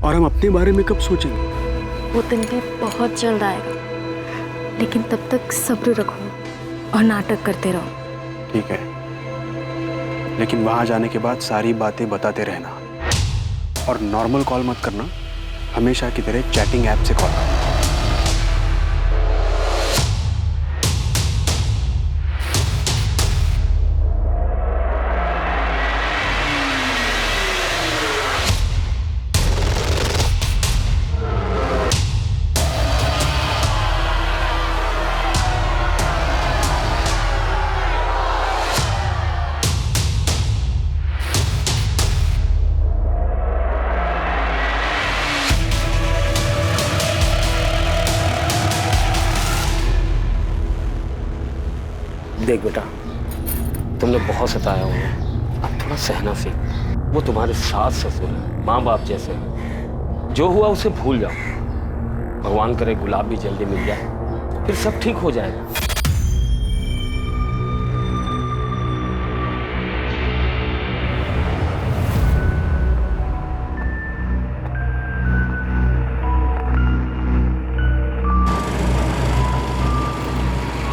और हम अपने बारे में कब सोचेंगे? वो दिन भी बहुत जल्द आएगा, लेकिन तब तक सब्र रखो और नाटक करते रहो। ठीक है, लेकिन वहां जाने के बाद सारी बातें बताते रहना और नॉर्मल कॉल मत करना, हमेशा की तरह चैटिंग ऐप से कॉल करना। देख बेटा, तुमने बहुत सताया उन्हें, अब थोड़ा सहना सीख। वो तुम्हारे सास ससुर हैं, माँ बाप जैसे हैं। जो हुआ उसे भूल जाओ। भगवान करे गुलाब भी जल्दी मिल जाए, फिर सब ठीक हो जाएगा।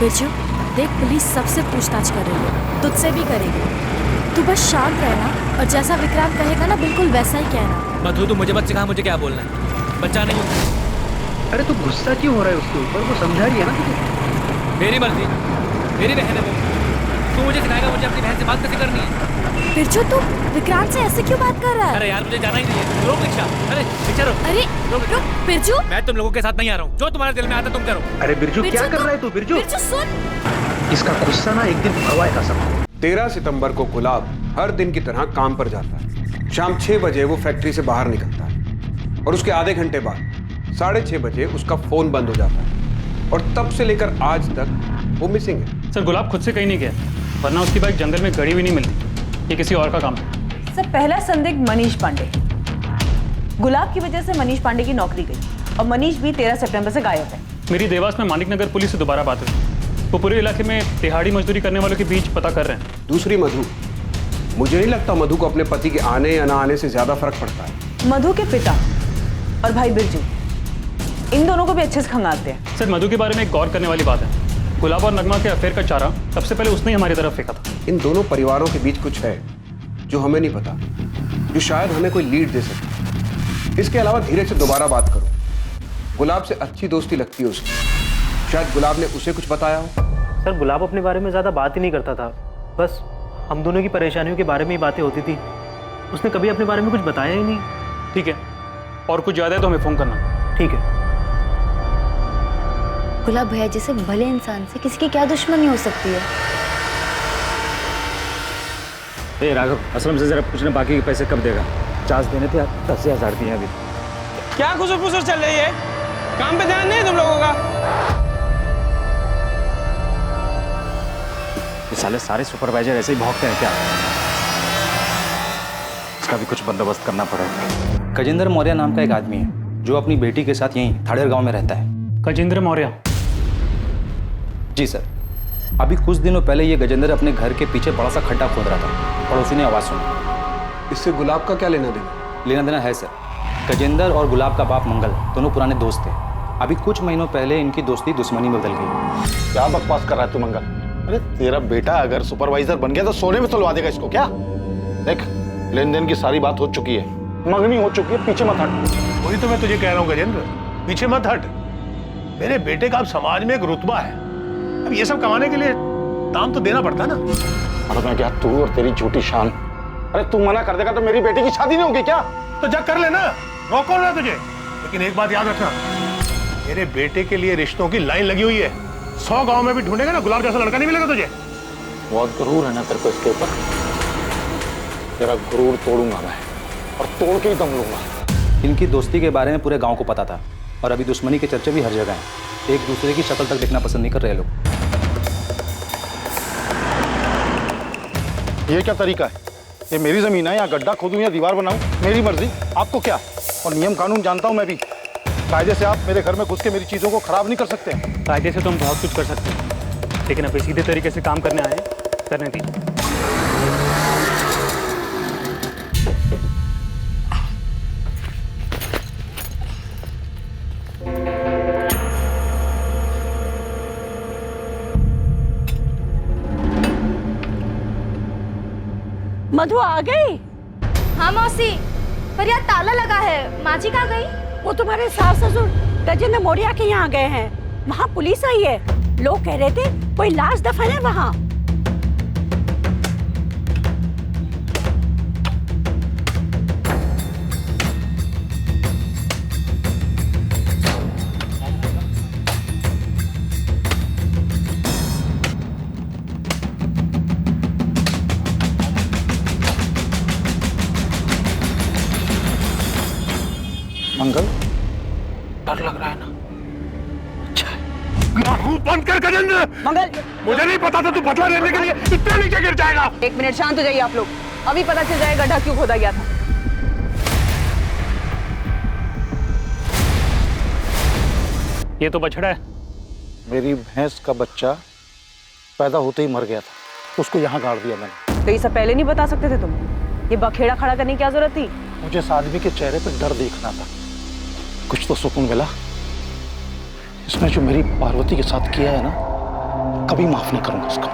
बिरजू, देख पुलिस सबसे पूछताछ कर रही है, तुझसे भी करेगी। तू बस शांत रहना और जैसा विक्रांत कहेगा ना बिल्कुल वैसा ही कहना। मधु, तू मुझे मत सिखा मुझे क्या बोलना है, बच्चा नहीं हूँ। अरे तू गुस्सा क्यों हो रहा है उसके ऊपर? वो समझा रही है ना तुझे। मेरी मर्जी, मेरी बहन है वो। तू मुझे सिखाएगा मुझे अपनी बहन से बात कैसे करनी है? बिरजू, तू विक्रांत से ऐसे क्यों बात कर रहा है? अरे यार मुझे जाना ही नहीं है। रोक रिक्शा। अरे रिक्शा रोक। अरे रुक बिरजू। मैं तुम लोगों के साथ नहीं आ रहा हूँ, जो तुम्हारे दिल में आता तुम करो। अरे बिरजू क्या कर रहा है तू? बिरजू बिरजू सुन, इसका गुस्सा ना एक दिन हवाए का सब। 13 सितंबर को गुलाब हर दिन की तरह काम पर जाता है। शाम 6 बजे वो फैक्ट्री से बाहर निकलता है और उसके आधे घंटे बाद 6:30 बजे उसका फोन बंद हो जाता है और तब से लेकर आज तक वो मिसिंग है। सर, गुलाब खुद से कहीं नहीं गया, वरना उसकी बाइक जंगल में गड़ी हुई नहीं मिलती। ये किसी और का काम है। सर, पहला संदिग्ध मनीष पांडे। गुलाब की वजह से मनीष पांडे की नौकरी गई और मनीष भी 13 सितंबर से गायब है। मेरी देवास में मानिक नगर पुलिस से दोबारा बात हुई। वो पूरे इलाके में दिहाड़ी मजदूरी करने वालों के बीच पता कर रहे हैं। दूसरी मधु, मुझे नहीं लगता मधु को अपने पति के आने या ना आने से ज्यादा फर्क पड़ता है। मधु के पिता और भाई बिरजू, इन दोनों को भी अच्छे से खंगालते हैं। सर, मधु के बारे में एक गौर करने वाली बात है। गुलाब और नगमा के अफेयर का चारा सबसे पहले उसने ही हमारी तरफ फेंका था। इन दोनों परिवारों के बीच कुछ है जो हमें नहीं पता, जो शायद हमें कोई लीड दे सके। इसके अलावा धीरे से दोबारा बात करो। गुलाब से अच्छी दोस्ती लगती है उसकी, शायद गुलाब ने उसे कुछ बताया हो। सर, गुलाब अपने बारे में ज़्यादा बात ही नहीं करता था, बस हम दोनों की परेशानियों के बारे में ही बातें होती थी। उसने कभी अपने बारे में कुछ बताया ही नहीं। ठीक है, और कुछ ज़्यादा है तो हमें फ़ोन करना। ठीक है। गुलाब भैया जैसे भले इंसान से किसी की क्या दुश्मनी हो सकती है? ए राघव, असलम से जरा पूछना बाकी के पैसे कब देगा? 50 देने थे, 10,000 दिए अभी। क्या खुसर फुसर चल रही है? काम पे ध्यान नहीं है तुम लोगों का? ये साले सारे सुपरवाइजर ऐसे ही भौंकते हैं क्या? इसका भी कुछ बंदोबस्त करना पड़ेगा। गजेंद्र मौर्य नाम का एक आदमी है जो अपनी बेटी के साथ यहीं थाड़ेर गांव में रहता है। गजेंद्र मौर्य? जी सर, अभी कुछ दिनों पहले ये गजेंद्र अपने घर के पीछे बड़ा सा खड्डा खोद रहा था। पड़ोसी ने आवाज़ सुनी। इससे गुलाब का क्या लेना देना? लेना देना है सर। गजेंद्र और गुलाब का बाप मंगल दोनों पुराने दोस्त थे। अभी कुछ महीनों पहले इनकी दोस्ती दुश्मनी में बदल गई। क्या बकवास कर रहा है तू मंगल? अरे तेरा बेटा अगर सुपरवाइजर बन गया तो सोने में तुलवा देगा इसको क्या? देख, लेन देन की सारी बात हो चुकी है, मंगनी हो चुकी है, पीछे मत हट। वही तो मैं तुझे कह रहा हूँ गजेंद्र, पीछे मत हट। मेरे बेटे का अब समाज में एक रुतबा है, अब ये सब कमाने के लिए दाम तो देना पड़ता ना। अरे मैं क्या, तू और तेरी झूठी शान। अरे तू मना कर देगा तो मेरी बेटी की शादी नहीं होगी क्या? तो जा कर लेना, रोको ना तुझे। लेकिन एक बात याद रखना, मेरे बेटे के लिए रिश्तों की लाइन लगी हुई है। 100 गांव में भी ढूंढेगा ना, गुलाब जैसा लड़का नहीं मिलेगा तुझे। बहुत गुरूर है ना तेरे को इसके ऊपर। तेरा गुरूर तोड़ूंगा मैं, और तोड़ के ही दम लूंगा। इनकी दोस्ती के बारे में पूरे गांव को पता था और अभी दुश्मनी के चर्चे भी हर जगह हैं। एक दूसरे की शक्ल तक देखना पसंद नहीं कर रहे लोग। ये क्या तरीका है? ये मेरी जमीन है, यहाँ गड्ढा खोदूं या दीवार बनाऊं, मेरी मर्जी। आपको क्या? और नियम कानून जानता हूं मैं भी। कायदे से आप मेरे घर में घुस के मेरी चीजों को खराब नहीं कर सकते। कायदे से तो हम बहुत कुछ कर सकते हैं, लेकिन अभी सीधे तरीके से काम करने आए, करने दीजिए। मधु आ गई? हाँ मौसी, पर यार ताला लगा है। माँ जी कहाँ गई? वो तुम्हारे सास ससुर गजेंद्र मौर्य के यहाँ गए हैं। वहाँ पुलिस आई है। लोग कह रहे थे कोई लाश दफन है वहाँ। मंगल, डर लग रहा है ना? मुंह बंद कर गजेंद्र। मंगल, मुझे नहीं पता था तू बदला लेने के लिए इतने नीचे गिर जाएगा। 1 मिनट शांत हो जाइए आप लोग। अभी पता चल जाएगा गड्ढा क्यों खोदा गया था। ये तो बछड़ा है। मेरी भैंस का बच्चा पैदा होते ही मर गया था, उसको यहाँ गाड़ दिया मैंने। तो ये सब पहले नहीं बता सकते थे तुम? ये बखेड़ा खड़ा करने की क्या जरूरत थी? मुझे इस आदमी के चेहरे पर डर देखना था, कुछ तो सुकून मिला। इसने जो मेरी पार्वती के साथ किया है ना, कभी माफ नहीं करूंगा इसको।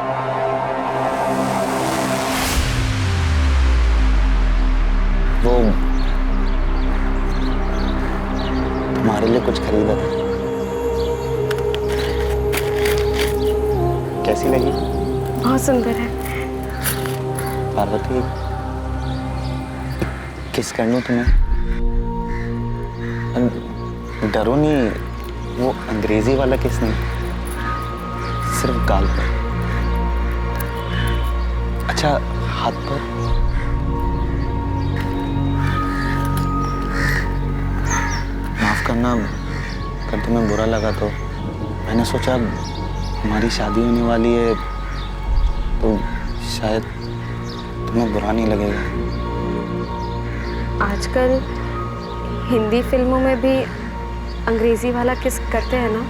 वो तुम्हारे लिए कुछ खरीदा था, कैसी लगी? बहुत सुंदर है। पार्वती, किस कर लूं तुम्हें? डरो नहीं, वो अंग्रेजी वाला किस नहीं, सिर्फ गाल पर। अच्छा, हाथ पर? माफ करना अगर तुम्हें बुरा लगा तो। मैंने सोचा हमारी शादी होने वाली है तो शायद तुम्हें बुरा नहीं लगेगा। आजकल हिंदी फिल्मों में भी अंग्रेजी वाला किस करते हैं ना।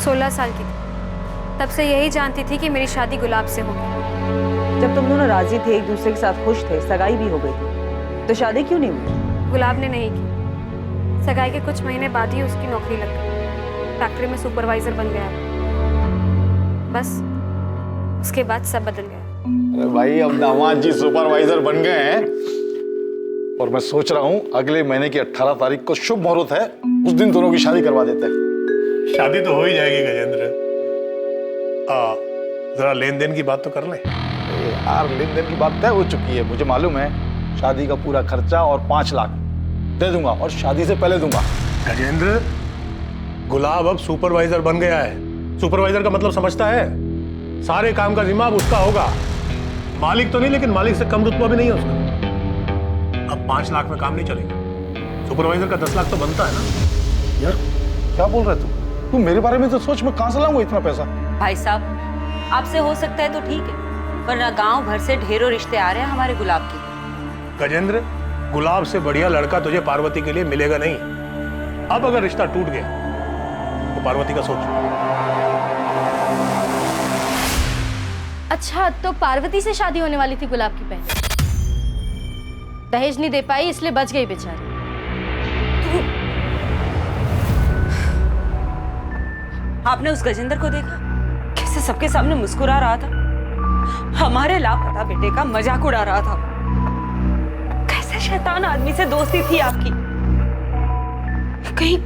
सोलह साल की थी, तब से यही जानती थी कि मेरी शादी गुलाब से होगी। जब तुम दोनों राजी थे, एक दूसरे के साथ खुश थे, सगाई भी हो गई, तो शादी क्यों नहीं हुई? गुलाब ने नहीं की। सगाई के कुछ महीने बाद ही उसकी नौकरी लग गई। फैक्ट्री में सुपरवाइजर बन गया। बस उसके बाद सब बदल गया। अरे भाई, अब दामाद जी सुपरवाइजर बन गए हैं और मैं सोच रहा हूँ अगले महीने की 18 तारीख को शुभ मुहूर्त है, उस दिन दोनों की शादी करवा देते हैं। शादी तो हो ही जाएगी गजेंद्र। जरा लेन देन की बात तो कर लें। यार, लेन देन की बात तय हो चुकी है, मुझे मालूम है। शादी का पूरा खर्चा और 5 लाख दे दूंगा और शादी से पहले दूंगा। गजेंद्र, गुलाब अब सुपरवाइजर बन गया है। सुपरवाइजर का मतलब समझता है? सारे काम का जिम्मा अब उसका होगा। मालिक तो नहीं, लेकिन मालिक से कम रुतबा भी नहीं है उसका। अब 5 लाख में काम नहीं चलेगा। सुपरवाइजर का 10 लाख तो बनता है ना। यार, क्या बोल रहे तू मेरे बारे में तो सोच, मैं कहां से लाऊंगा इतना पैसा? भाई साहब, आपसे हो सकता है तो ठीक है, वरना गांव भर से ढेरों रिश्ते आ रहे हैं हमारे गुलाब के। गजेंद्र, गुलाब से बढ़िया लड़का तुझे पार्वती के लिए मिलेगा नहीं। अब अगर रिश्ता टूट गया तो पार्वती का सोच। अच्छा, तो पार्वती से शादी होने वाली थी गुलाब की पहले। दहेज नहीं दे पाई इसलिए बच गई बेचारी। आपने उस गजेंद्र को देखा कैसे सबके सामने मुस्कुरा रहा था, हमारे लापता बेटे का मजाक उड़ा रहा था। कैसे शैतान आदमी से दोस्ती थी आपकी। कहीं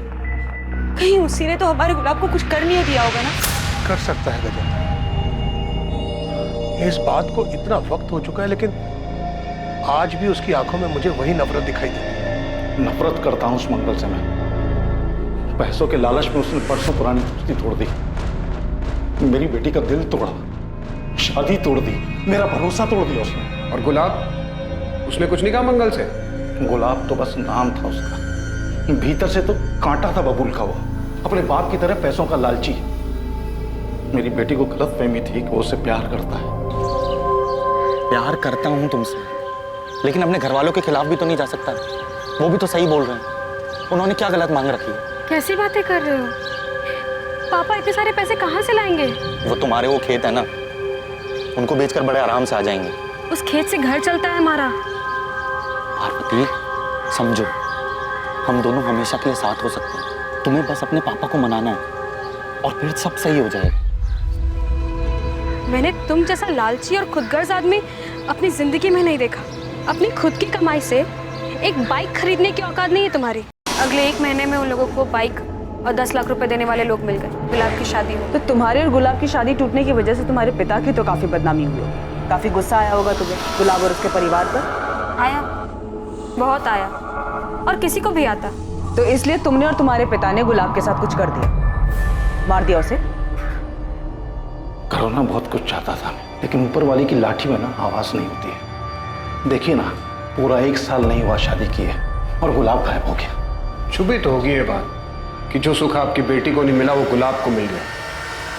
कहीं उसी ने तो हमारे गुलाब को कुछ कर नहीं दिया होगा ना। कर सकता है गजेंद्र, इस बात को इतना वक्त हो चुका है, लेकिन आज भी उसकी आंखों में मुझे वही नफरत दिखाई देती है। नफरत करता हूं उस मंगल से मैं। पैसों के लालच में उसने परसों पुरानी दोस्ती तोड़ दी, मेरी बेटी का दिल तोड़ा, शादी तोड़ दी, मेरा भरोसा तोड़ दिया उसने। और गुलाब, उसने कुछ नहीं कहा मंगल से? गुलाब तो बस नाम था उसका, भीतर से तो कांटा था बबूल का। वो अपने बाप की तरह पैसों का लालची। मेरी बेटी को गलतफहमी थी कि वो उससे प्यार करता है। प्यार करता हूं तुमसे, लेकिन अपने घर वालों के खिलाफ भी तो नहीं जा सकता। वो भी तो सही बोल रहे हैं। उन्होंने क्या गलत मांग रखी है? कैसी बातें कर रहे हो? पापा इतने सारे पैसे कहाँ से लाएंगे? वो तुम्हारे वो खेत है ना, उनको बेचकर बड़े आराम से आ जाएंगे। उस खेत से घर चलता है हमारा। पार्वती, समझो, हम दोनों हमेशा के लिए साथ हो सकते हैं। तुम्हें बस अपने पापा को मनाना है और फिर सब सही हो जाएगा। मैंने तुम जैसा लालची और खुदगर्ज आदमी अपनी जिंदगी में नहीं देखा। अपनी खुद की कमाई से एक बाइक खरीदने की औकात नहीं है तुम्हारी। अगले 1 महीने में उन लोगों को बाइक और 10 लाख रुपए देने वाले लोग मिल गए। गुलाब की शादी हो तो तुम्हारे और गुलाब की शादी टूटने की वजह से तुम्हारे पिता की तो काफी बदनामी हुई होगी। काफी गुस्सा आया होगा तुम्हें गुलाब और उसके परिवार पर। आया, बहुत आया, और किसी को भी आता। तो इसलिए तुमने और तुम्हारे पिता ने गुलाब के साथ कुछ कर दिया, मार दिया उसे। करना बहुत कुछ चाहता था, लेकिन ऊपर वाली की लाठी में ना आवाज नहीं होती है। देखिए ना, पूरा 1 साल नहीं हुआ शादी की है और गुलाब गायब हो गया। छुपी तो होगी ये बात कि जो सुख आपकी बेटी को नहीं मिला वो गुलाब को मिल गया।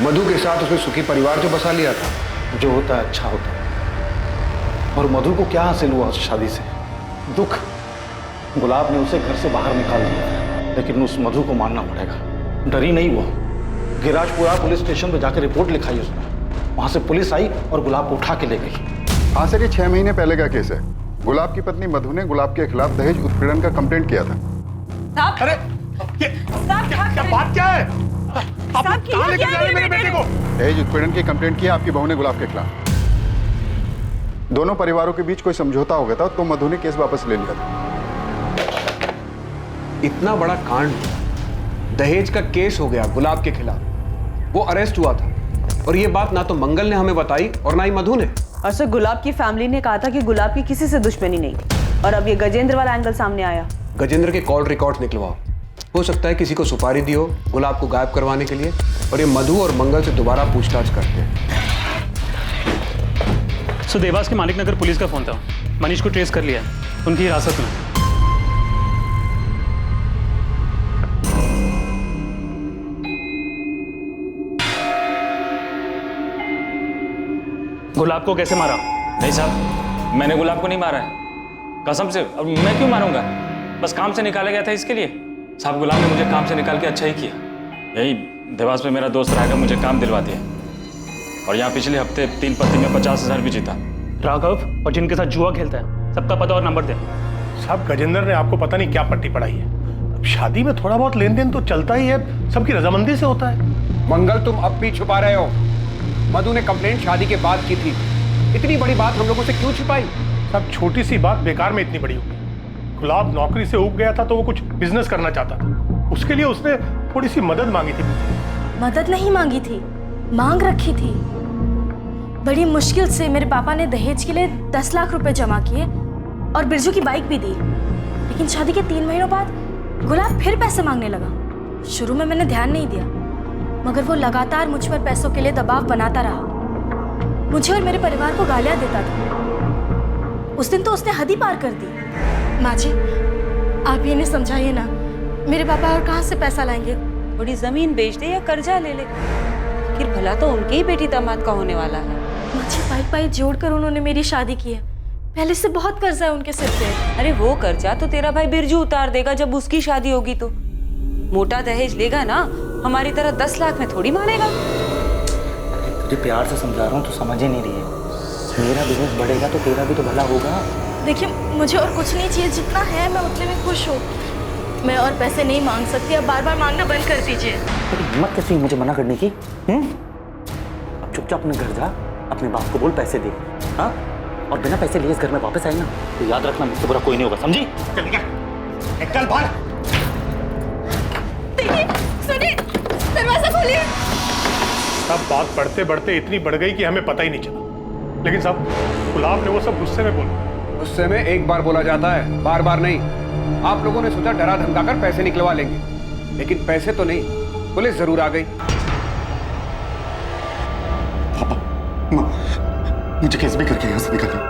मधु के साथ उसने सुखी परिवार जो बसा लिया था। जो होता है अच्छा होता है। और मधु को क्या हासिल हुआ उस शादी से? दुख। गुलाब ने उसे घर से बाहर निकाल दिया, लेकिन उस मधु को मानना पड़ेगा। डरी नहीं वो, गिराजपुरा पुलिस स्टेशन पे जाकर रिपोर्ट लिखाई उसने। वहां से पुलिस आई और गुलाब को उठा के ले गई। हाँ सर, ये 6 महीने पहले का केस है। गुलाब की पत्नी मधु ने गुलाब के खिलाफ दहेज उत्पीड़न का कंप्लेंट किया था। अरे क्या बात क्या है? आप कहाँ लेकर जा रहे हैं मेरे बेटे को? दहेज उत्पीड़न की कंप्लेंट की आपकी बहू ने गुलाब के खिलाफ। दोनों परिवारों के बीच कोई समझौता हो गया था तो मधु ने केस वापस ले लिया था। इतना बड़ा कांड, दहेज का केस हो गया गुलाब के खिलाफ, वो अरेस्ट हुआ था, और ये बात ना तो मंगल ने हमें बताई और ना ही मधु ने। और सर गुलाब की फैमिली ने कहा था कि गुलाब की किसी से दुश्मनी नहीं थी, और अब ये गजेंद्र वाला एंगल सामने आया। गजेंद्र के कॉल रिकॉर्ड्स निकलवाओ। हो सकता है किसी को सुपारी दी हो गुलाब को गायब करवाने के लिए, और ये मधु और मंगल से दोबारा पूछताछ करते हैं। सो देवास के मालिक नगर पुलिस का फोन था, मनीष को ट्रेस कर लिया है, उनकी हिरासत में। गुलाब को कैसे मारा? नहीं साहब, मैंने गुलाब को नहीं मारा है, कसम से। अब मैं क्यों मारूंगा? बस काम से निकाला गया था इसके लिए। साहब, गुलाब ने मुझे काम से निकाल के अच्छा ही किया। यही देवास में मेरा दोस्त राघव मुझे काम दिलवा दिया, और यहाँ पिछले हफ्ते 3 पत्ती में 50,000 भी जीता। राघव और जिनके साथ जुआ खेलता है, सबका पता और नंबर दे। साहब, गजेंद्र ने आपको पता नहीं क्या पट्टी पढ़ाई है। अब शादी में थोड़ा बहुत लेन देन तो चलता ही है, सबकी रजामंदी से होता है। मंगल, तुम अब भी छुपा रहे हो। मधु ने कंप्लेंट शादी के बाद की थी, इतनी बड़ी बात हम लोगों से क्यों छिपाई? सब छोटी सी बात बेकार में इतनी बड़ी होगी। गुलाब नौकरी से ऊब गया था तो वो कुछ बिजनेस करना चाहता था, उसके लिए उसने थोड़ी सी मदद मांगी थी। मदद नहीं मांगी थी, मांग रखी थी। बड़ी मुश्किल से मेरे पापा ने दहेज के लिए 10 लाख रुपए जमा किए और बिरजू की बाइक भी दी, लेकिन शादी के 3 महीनों बाद गुलाब फिर पैसे मांगने लगा। शुरू में मैंने ध्यान नहीं दिया, मगर वो लगातार मुझ पर पैसों के लिए दबाव बनाता रहा। मुझे और मेरे परिवार को गालियां देता था। उस दिन तो उसने हद ही पार कर दी। माँ जी, आप ये नहीं समझाइए ना, मेरे पापा और कहाँ से पैसा लाएंगे? थोड़ी जमीन बेच दे या कर्जा ले ले, फिर भला तो उनके ही बेटी दामाद का होने वाला है। माँ जी, पाई जोड़कर उन्होंने मेरी शादी की है। पहले से बहुत कर्जा है उनके सिर पे। अरे वो कर्जा तो तेरा भाई बिरजू उतार देगा जब उसकी शादी होगी तो। मोटा दहेज लेगा ना, हमारी तरह 10 लाख में थोड़ी मानेगा। तुझे प्यार से समझा रहा हूँ, तो समझ ही नहीं रही है। मेरा बिजनेस बढ़ेगा तो तेरा भी तो भला होगा। देखिए, मुझे और कुछ नहीं चाहिए, जितना है मैं उतने में खुश हूँ। मैं और पैसे नहीं मांग सकती, अब बार बार मांगना बंद कर दीजिए। तेरी हिम्मत कैसी मुझे मना करने की? अब चुपचाप अपने घर जा, अपने बाप को बोल पैसे दे। हाँ, और बिना पैसे लिए इस घर में वापस आए ना तो याद रखना, मुझसे बुरा कोई नहीं होगा, समझी? चल बाहर। सुनिए, दरवाजा खोलिए। सब बात बढ़ते बढ़ते इतनी बढ़ गई कि हमें पता ही नहीं चला। लेकिन साहब, गुलाब ने वो सब गुस्से में बोला। गुस्से में एक बार बोला जाता है, बार बार नहीं। आप लोगों ने सोचा डरा धमकाकर पैसे निकलवा लेंगे, लेकिन पैसे तो नहीं, पुलिस जरूर आ गई। पापा, माँ, मुझे केस भी करके यहाँ से निकालिए।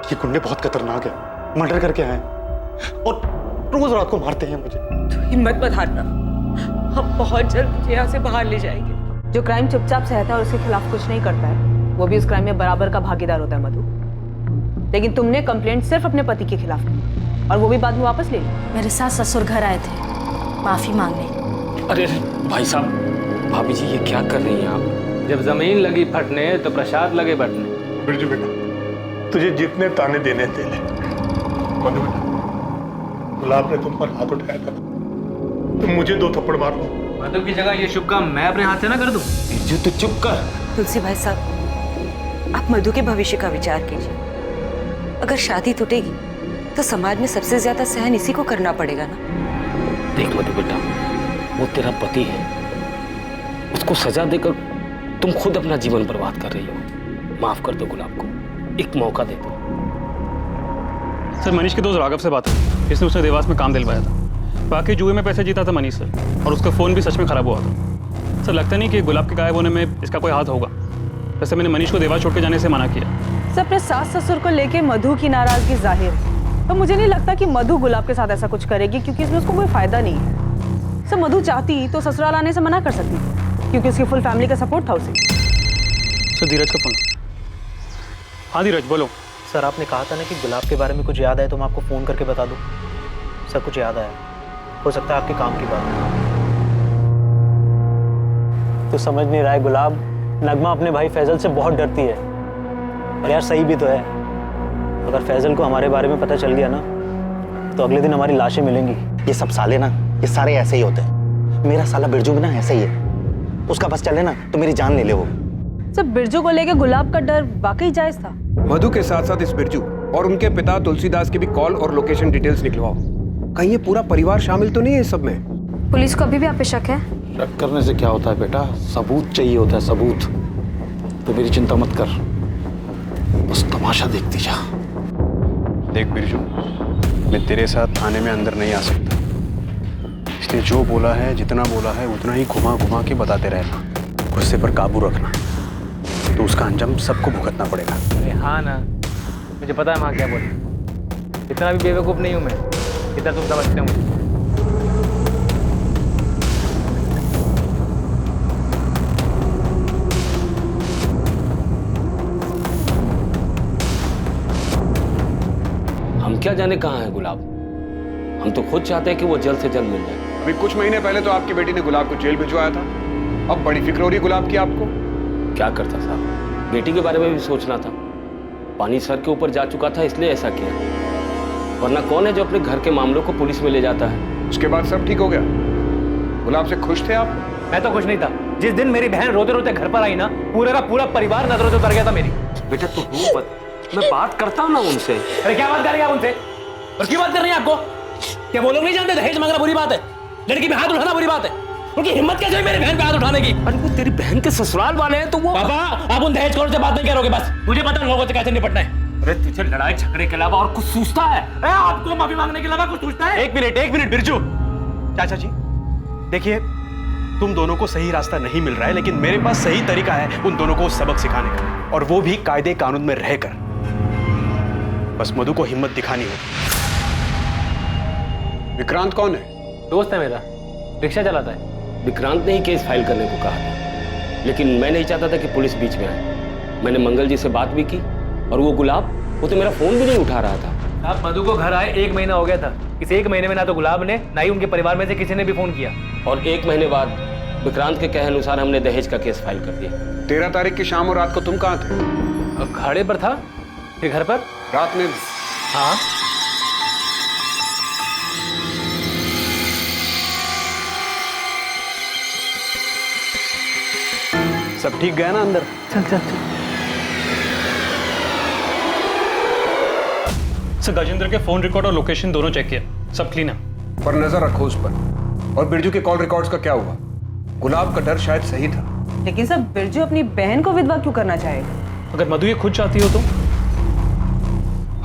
ये गुंडे बहुत खतरनाक है, मर्डर करके आए और रोज रात को मारते हैं मुझे। तो हिम्मत मत हारना, हम बहुत जल्द तुझे यहाँ से बाहर ले जाएंगे। जो क्राइम चुपचाप सहता है और उसके खिलाफ कुछ नहीं करता है, वो भी उस क्राइम में बराबर का भागीदार होता है मधु। लेकिन तुमने कंप्लेंट सिर्फ अपने पति के खिलाफ की, और वो भी बाद में वापस ले ली। मेरे साथ ससुर घर आए थे माफी मांगने। अरे भाई साहब, भाभी जी ये क्या कर रही हैं आप? जब जमीन लगी फटने तो प्रसाद लगे बटने। बिरजू बेटा, तुझे जितने ताने देने दे ले। मधु बेटा, गुलाब ने तुम पर हाथ उठाया था, तुम मुझे 2 थप्पड़ मार लो। मधु की जगह ये शुभ काम मैं अपने हाथ से ना कर दूं? बिरजू तू चुप कर। तुलसी भाई साहब, आप मधु के भविष्य का विचार कीजिए। अगर शादी टूटेगी तो समाज में सबसे ज्यादा सहन इसी को करना पड़ेगा ना। देख मधु बेटा, वो तेरा पति है, उसको सजा देकर तुम खुद अपना जीवन बर्बाद कर रही हो। माफ कर दो गुलाब को, एक मौका दे दो। सर मनीष के दोस्त राघव से बात हुई, इसने उसने देवास में काम दिलवाया था। बाकी जुए में पैसे जीता था मनीष सर, और उसका फ़ोन भी सच में ख़राब हुआ था। सर लगता नहीं कि गुलाब के गायब होने में इसका कोई हाथ होगा। वैसे मैंने मनीष को देवास छोड़ के जाने से मना किया। सर अपने सास ससुर को लेके मधु की नाराजगी जाहिर है, तो मुझे नहीं लगता कि मधु गुलाब के साथ ऐसा कुछ करेगी, क्योंकि इसमें उसको कोई फायदा नहीं है। सर मधु चाहती तो ससुराल आने से मना कर सकती थी, क्योंकि उसकी फुल फैमिली का सपोर्ट था उसे। सर धीरज का फ़ोन। हाँ धीरज बोलो। सर आपने कहा था ना कि गुलाब के बारे में कुछ याद आए तो मैं आपको फ़ोन करके बता दूँ। सर कुछ याद आया, हो सकता है आपके काम की बात है। तो समझ नहीं रहा है गुलाब, नगमा अपने भाई फैजल से बहुत डरती है। और यार सही भी तो है, अगर फैजल को हमारे बारे में पता चल गया ना तो अगले दिन हमारी लाशें मिलेंगी। ये सब साले ना, ये सारे ऐसे ही होते हैं। मेरा साला बिरजू भी ना ऐसे ही है, उसका बस चले ना तो मेरी जान ले ले वो। सर बिरजू को लेके गुलाब का डर वाकई जायज था। मधु के साथ साथ इस बिरजू और उनके पिता तुलसीदास की भी कॉल और लोकेशन डिटेल्स निकलवाओ। कहीं ये पूरा परिवार शामिल तो नहीं है इस सब में? पुलिस को अभी भी आप पे शक है? शक करने से क्या होता है बेटा, सबूत चाहिए होता है, सबूत। तो मेरी चिंता मत कर, बस तमाशा देखती जा। देख बिरजू, मैं तेरे साथ थाने में अंदर नहीं आ सकता, इसलिए जो बोला है, जितना बोला है, उतना ही घुमा घुमा के बताते रहना। गुस्से पर काबू रखना, तो उसका अंजाम सबको भुगतना पड़ेगा। अरे हाँ ना, मुझे पता है माँ क्या बोली। इतना भी बेवकूफ़ नहीं हूँ मैं, इतना तुम समझते हो मुझे। हम क्या जाने कहाँ है गुलाब, हम तो खुद चाहते हैं कि वो जल्द से जल्द मिल जाए। अभी कुछ महीने पहले तो आपकी बेटी ने गुलाब को जेल भिजवाया था, अब बड़ी फिक्र हो रही गुलाब की आपको। क्या करता साहब, बेटी के बारे में भी सोचना था। पानी सर के ऊपर जा चुका था इसलिए ऐसा किया, वरना कौन है जो अपने घर के मामलों को पुलिस में ले जाता है। उसके बाद सब ठीक हो गया। गुलाब से खुश थे आप? मैं तो खुश नहीं था। जिस दिन मेरी बहन रोते रोते घर पर आई ना, पूरे का पूरा परिवार नजरों से उतर गया था मेरी। बेटा तू मैं बात करता हूँ ना उनसे। अरे क्या बात करेंगे आप उनसे, और क्यों बात कर रही है आपको? क्या वो लोग नहीं जानते दहेज मांगना बुरी बात है, लड़की पे हाथ उठाना बुरी बात है? उनकी हिम्मत कैसे हुई मेरी बहन पे हाथ उठाने की? अरे वो तेरी बहन के ससुराल वाले हैं तो वो। पापा आप उन दहेज खोर से बात नहीं करोगे, बस मुझे पता है लोगों से कैसे निपटना है। अरे तुझे लड़ाई झगड़े के अलावा और कुछ सूझता है? अरे आपको माफी मांगने के अलावा कुछ सूझता है? एक मिनट बिरजू। चाचा जी देखिए, तुम दोनों को सही रास्ता नहीं मिल रहा है, लेकिन मेरे पास सही तरीका है उन दोनों को सबक सिखाने का, और वो भी कायदे कानून में रहकर। बस मधु को हिम्मत दिखानी होगी। विक्रांत कौन है? दोस्त है मेरा, रिक्शा चलाता है। विक्रांत ने ही केस फाइल करने को कहा था, लेकिन मैं नहीं चाहता था कि पुलिस बीच में आए। मैंने मंगल जी से बात भी की, और वो गुलाब, वो तो मेरा फोन भी नहीं उठा रहा था। आप मधु को घर आए 1 महीना हो गया था। इस 1 महीने में ना तो गुलाब ने, ना ही उनके परिवार में से किसी ने भी फोन किया। और 1 महीने बाद विक्रांत के कहे अनुसार हमने दहेज का केस फाइल कर दिया। 13 तारीख की शाम और रात को तुम कहाँ थे? अखाड़े पर था, फिर घर पर। रात में? हाँ। सब ठीक गया ना अंदर? चल चल चल। सर गजेंद्र के फोन रिकॉर्ड और लोकेशन दोनों चेक किया, सब क्लीन है। पर नजर रखो उस पर। और बिरजू के कॉल रिकॉर्ड्स का क्या हुआ? गुलाब का डर शायद सही था। लेकिन सर बिरजू अपनी बहन को विधवा क्यों करना चाहेगा? अगर मधु ये खुद चाहती हो तो?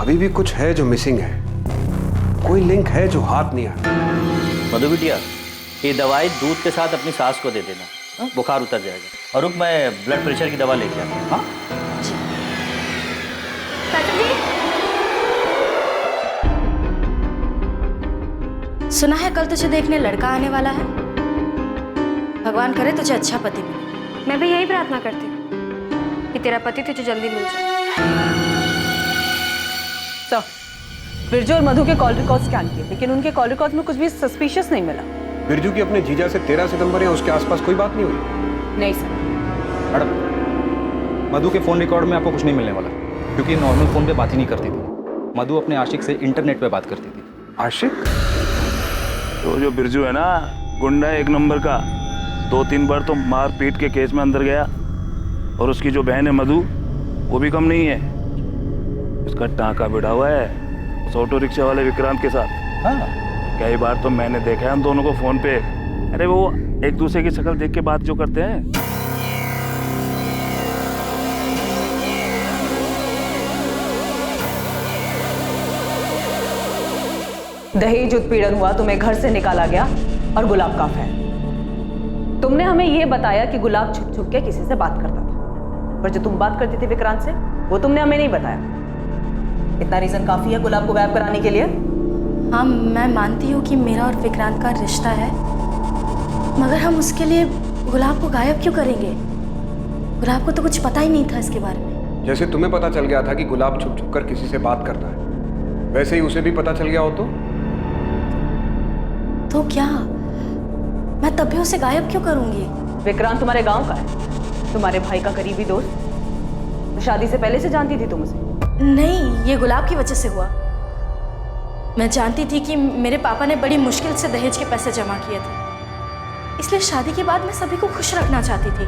अभी भी कुछ है जो मिसिंग है, कोई लिंक है जो हाथ नहीं आता। मधु बिटिया, ये दवाई दूध के साथ अपनी सास को दे देना, बुखार उतर जाएगा। और रुक, मैं ब्लड प्रेशर की दवा लेके आता हूँ। हाँ सुना है कल तुझे देखने लड़का आने वाला है। भगवान करे तुझे अच्छा पति मिले। मैं भी यही प्रार्थना करती हूँ कि तेरा पति तुझे जल्दी मिल जाए। सर बिरजू और मधु के कॉल रिकॉर्ड स्कैन किए, लेकिन उनके कॉल रिकॉर्ड में कुछ भी सस्पिशियस नहीं मिला। बिरजू की अपने जीजा से 13 सितंबर या उसके आसपास कोई बात नहीं हुई? नहीं सर। मैडम, मधु के फोन रिकॉर्ड में आपको कुछ नहीं मिलने वाला, क्योंकि नॉर्मल फोन पे बात ही नहीं करती थी। मधु अपने आशिक से इंटरनेट पे बात करती थी। आशिक? तो जो बिरजू है ना, गुंडा एक नंबर का, 2-3 बार तो मार पीट के केस में अंदर गया। और उसकी जो बहन है मधु, वो भी कम नहीं है। उसका टांका बिड़ा हुआ है उस ऑटो रिक्शा वाले विक्रांत के साथ। हाँ, कई बार तो मैंने देखा है हम दोनों को फोन पे। अरे वो एक दूसरे की शक्ल देख के बात जो करते हैं। दहेज उत्पीड़न हुआ, तुम्हें घर से निकाला गया और गुलाब का फैन। तुमने हमें यह बताया कि गुलाब छुप छुप के किसी से बात करता था, पर जो तुम बात करती थी विक्रांत से, वो तुमने हमें नहीं बताया। इतना रीजन काफी है गुलाब को गायब कराने के लिए? हाँ, मैं मानती हूँ कि मेरा और विक्रांत का रिश्ता है, मगर हम उसके लिए गुलाब को गायब क्यों करेंगे? गुलाब को तो कुछ पता ही नहीं था इसके बारे में। जैसे तुम्हें पता चल गया था कि गुलाब छुप छुप कर किसी से बात करता है, वैसे ही उसे भी पता चल गया हो तो क्या मैं तब भी उसे गायब क्यों करूंगी? विक्रांत तुम्हारे गांव का है, तुम्हारे भाई का करीबी दोस्त। तो शादी से पहले से जानती थी तुम उसे? नहीं, ये गुलाब की वजह से हुआ। मैं जानती थी कि मेरे पापा ने बड़ी मुश्किल से दहेज के पैसे जमा किए थे, इसलिए शादी के बाद मैं सभी को खुश रखना चाहती थी।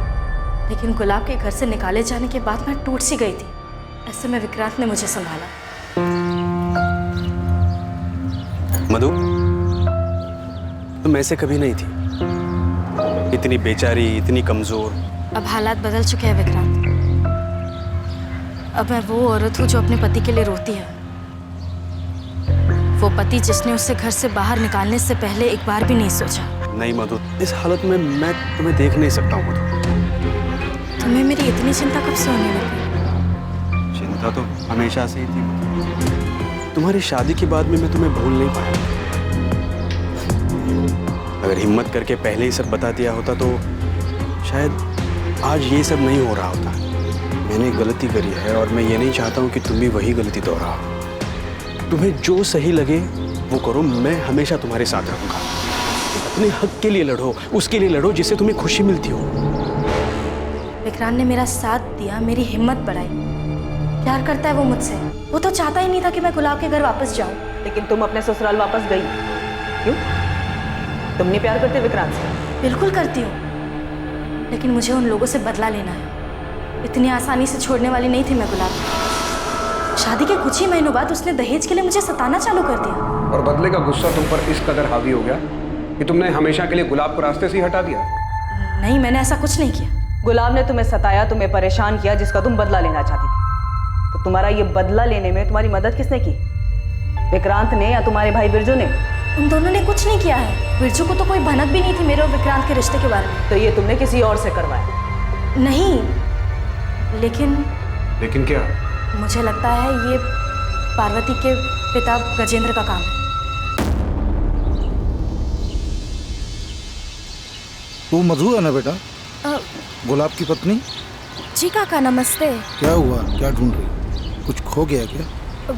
लेकिन गुलाब के घर से निकाले जाने के बाद मैं टूट सी गई थी। ऐसे में विक्रांत ने मुझे संभाला। मधु, तुम ऐसे कभी नहीं थी, इतनी बेचारी, इतनी कमजोर। अब हालात बदल चुके हैं विक्रांत। अब मैं वो औरत हूँ जो अपने पति के लिए रोती है, वो पति जिसने उसे घर से बाहर निकालने से पहले एक बार भी नहीं सोचा। नहीं मधु, इस हालत में मैं तुम्हें देख नहीं सकता हूँ मधु। तुम्हें मेरी इतनी चिंता कब से होने लगी? चिंता तो हमेशा से ही थी मधु। तुम्हारी शादी के बाद में मैं तुम्हें भूल नहीं पाया। अगर हिम्मत करके पहले ही सब बता दिया होता तो शायद आज ये सब नहीं हो रहा होता। मैंने गलती करी है और मैं ये नहीं चाहता हूँ कि तुम भी वही गलती दोहराओ। तुम्हें जो सही लगे वो करो, मैं हमेशा तुम्हारे साथ रहूंगा। अपने हक के लिए लड़ो, उसके लिए लड़ो जिससे तुम्हें खुशी मिलती हो। विक्रांत ने मेरा साथ दिया, मेरी हिम्मत बढ़ाई। प्यार करता है वो मुझसे। वो तो चाहता ही नहीं था कि मैं गुलाब के घर वापस जाऊं। लेकिन तुम अपने ससुराल वापस गई क्यों? तुम नहीं प्यार करते विक्रांत से? बिल्कुल करती हूँ, लेकिन मुझे उन लोगों से बदला लेना है। इतनी आसानी से छोड़ने वाली नहीं थी मैं गुलाब। शादी के कुछ ही महीनों बाद उसने दहेज के लिए मुझे सताना चालू कर दिया। और बदले का गुस्सा तुम पर इस कदर हावी हो गया कि तुमने हमेशा के लिए गुलाब को रास्ते से ही हटा दिया? नहीं, मैंने ऐसा कुछ नहीं किया। गुलाब ने तुम्हें सताया, तुम्हें परेशान किया, जिसका तुम बदला लेना चाहती थी। तो तुम्हारा ये बदला लेने में तुम्हारी मदद किसने की? विक्रांत ने या तुम्हारे भाई बिरजू ने? उन दोनों ने कुछ नहीं किया है। बिरजू को तो कोई भनक भी नहीं थी मेरे और विक्रांत के रिश्ते के बारे में। तो ये तुमने किसी और से करवाया? नहीं, लेकिन क्या? मुझे लगता है ये पार्वती के पिता गजेंद्र का काम है। तू मधु है ना बेटा? गुलाब की पत्नी? जी काका, नमस्ते। क्या हुआ, क्या ढूंढ रही? कुछ खो गया क्या?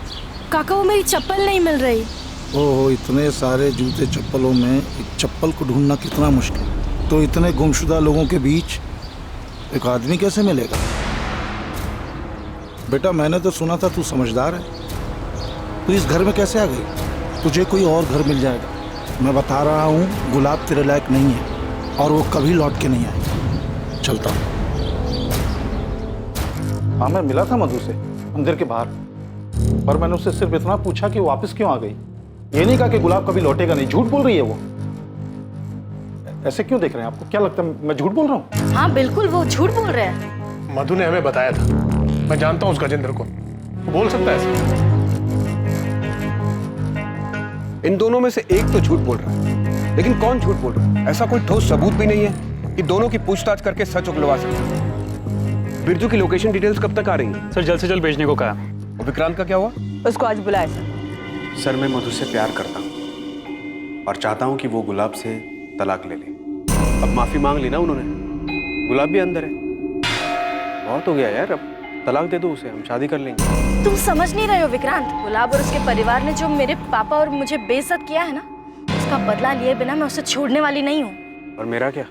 काका, वो मेरी चप्पल नहीं मिल रही। ओहो, इतने सारे जूते चप्पलों में एक चप्पल को ढूंढना कितना मुश्किल। तो इतने गुमशुदा लोगों के बीच एक आदमी कैसे मिलेगा? बेटा, मैंने तो सुना था तू समझदार है। तू इस घर में कैसे आ गई? तुझे कोई और घर मिल जाएगा। मैं बता रहा हूँ, गुलाब तेरे लायक नहीं है और वो कभी लौट के नहीं आएगी। चलता हूँ। हाँ, मैं मिला था मधु से मंदिर के बाहर, पर मैंने उससे सिर्फ इतना पूछा कि वो वापस क्यों आ गई। ये नहीं कहा कि गुलाब कभी लौटेगा नहीं। झूठ बोल रही है वो। ऐसे क्यों देख रहे हैं? आपको क्या लगता है मैं झूठ बोल रहा हूँ? हाँ बिल्कुल, वो झूठ बोल रहे हैं। मधु ने हमें बताया था। मैं जानता हूँ उस गजेंद्र को, वो बोल सकता है ऐसे। इन दोनों में से एक तो झूठ बोल रहा है, लेकिन कौन झूठ बोल रहा है? ऐसा कोई ठोस सबूत भी नहीं है कि दोनों की पूछताछ करके सच उगलवा सकते। बिरजू की लोकेशन डिटेल्स कब तक आ रही हैं? सर जल्द से जल्द भेजने को कहा। और विक्रांत का क्या हुआ? उसको आज बुलाया सर, मैं मधु से प्यार करता हूँ और चाहता हूँ कि वो गुलाब से तलाक ले ले। अब माफी मांग ली ना उन्होंने, गुलाब भी अंदर है। बहुत हो गया यार, अब तलाक दे दो उसे, हम शादी कर लेंगे। तुम समझ नहीं रहे हो विक्रांत। गुलाब और उसके परिवार ने जो मेरे पापा और मुझे बेइज्जत किया है ना, उसका बदला लिए बिना मैं उसे छोड़ने वाली नहीं हूँ। और मेरा क्या,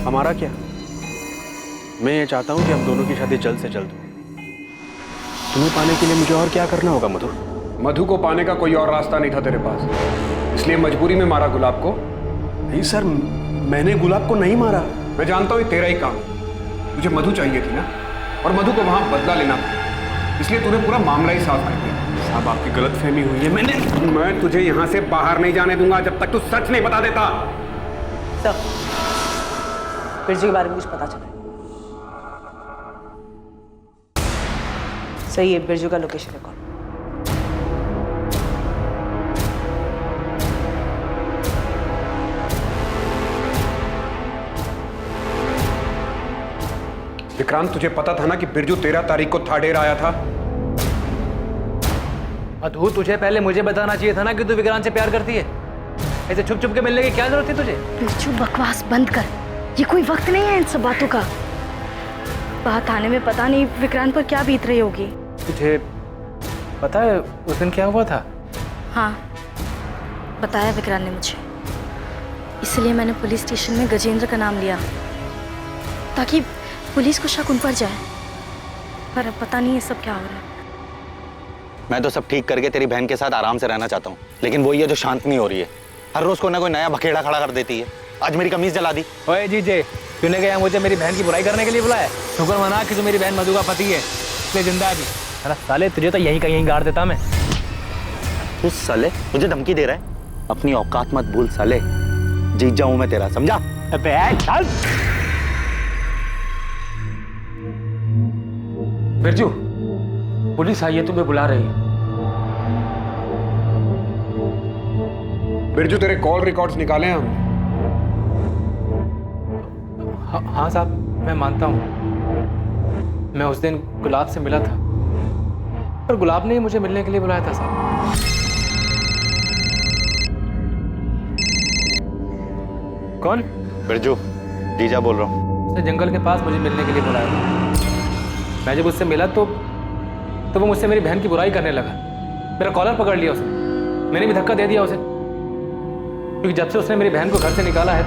हमारा क्या? मैं ये चाहता हूँ कि हम दोनों की शादी जल्द से जल्द हो। तुम्हें पाने के लिए मुझे और क्या करना होगा मधु? मधु को पाने का कोई और रास्ता नहीं था तेरे पास, इसलिए मजबूरी में मारा गुलाब को नहीं सर, मैंने गुलाब को नहीं मारा। मैं जानता हूँ ये तेरा ही काम है। तुझे मधु चाहिए थी ना, और मधु को वहां बदला लेना था, इसलिए तूने पूरा मामला ही साफ कर दिया। साहब आपकी गलतफहमी हुई है। मैं तुझे यहाँ से बाहर नहीं जाने दूंगा जब तक तू सच नहीं बता देता। सर, बिरजू के बारे में कुछ पता चला? सही है, बिरजू का लोकेशन रिकॉर्ड। विक्रांत, तुझे पता था ना कि बिरजू 13 तारीख को थाडेर आया था? मधु, तुझे पहले मुझे बताना चाहिए था ना कि तू विक्रांत से प्यार करती है। ऐसे छुप छुप के मिलने की क्या जरूरत थी तुझे? बिरजू, बकवास बंद कर। ये कोई वक्त नहीं है इन सब बातों का। बात आने में पता नहीं विक्रांत पर क्या बीत रही होगी। तुझे पता है उस दिन क्या हुआ था? हाँ, बताया विक्रांत ने मुझे। इसलिए मैंने पुलिस स्टेशन में गजेंद्र का नाम लिया, ताकि पुलिस को शक उन पर जाए। पर अब पता नहीं ये सब क्या हो रहा है। मैं तो सब ठीक करके तेरी बहन के साथ आराम से रहना चाहता हूँ, लेकिन वो ये जो शांत नहीं हो रही है। हर रोज कोई ना कोई नया बखेड़ा खड़ा कर देती है। आज मेरी कमीज जला दी। ओए जीजे, तूने क्या मुझे मेरी बहन की बुराई करने के लिए बुलाया? शुक्र मना कि तू मेरी बहन मधु का पति है, इसलिए जिंदा भी। अरे साले, तुझे तो यहीं का यहीं गाड़ देता मैं। तू साले मुझे धमकी दे रहा है? अपनी औकात मत भूल साले, जीत जाऊं मैं तेरा, समझा? अबे चल। बिरजू, पुलिस आई है, तुम्हें बुला रही है। बिरजू, तेरे कॉल रिकॉर्ड्स निकाले हम। हाँ साहब, मैं मानता हूँ। मैं उस दिन गुलाब से मिला था, पर गुलाब ने मुझे मिलने के लिए बुलाया था साहब। कौन? बिरजू, जीजा बोल रहा हूँ। उसने जंगल के पास मुझे मिलने के लिए बुलाया था। मैं जब उससे मिला तो वो मुझसे मेरी बहन की बुराई करने लगा। मेरा कॉलर पकड़ लिया उसने, मैंने भी धक्का दे दिया उसे, क्योंकि जब से उसने मेरी बहन को घर से निकाला है,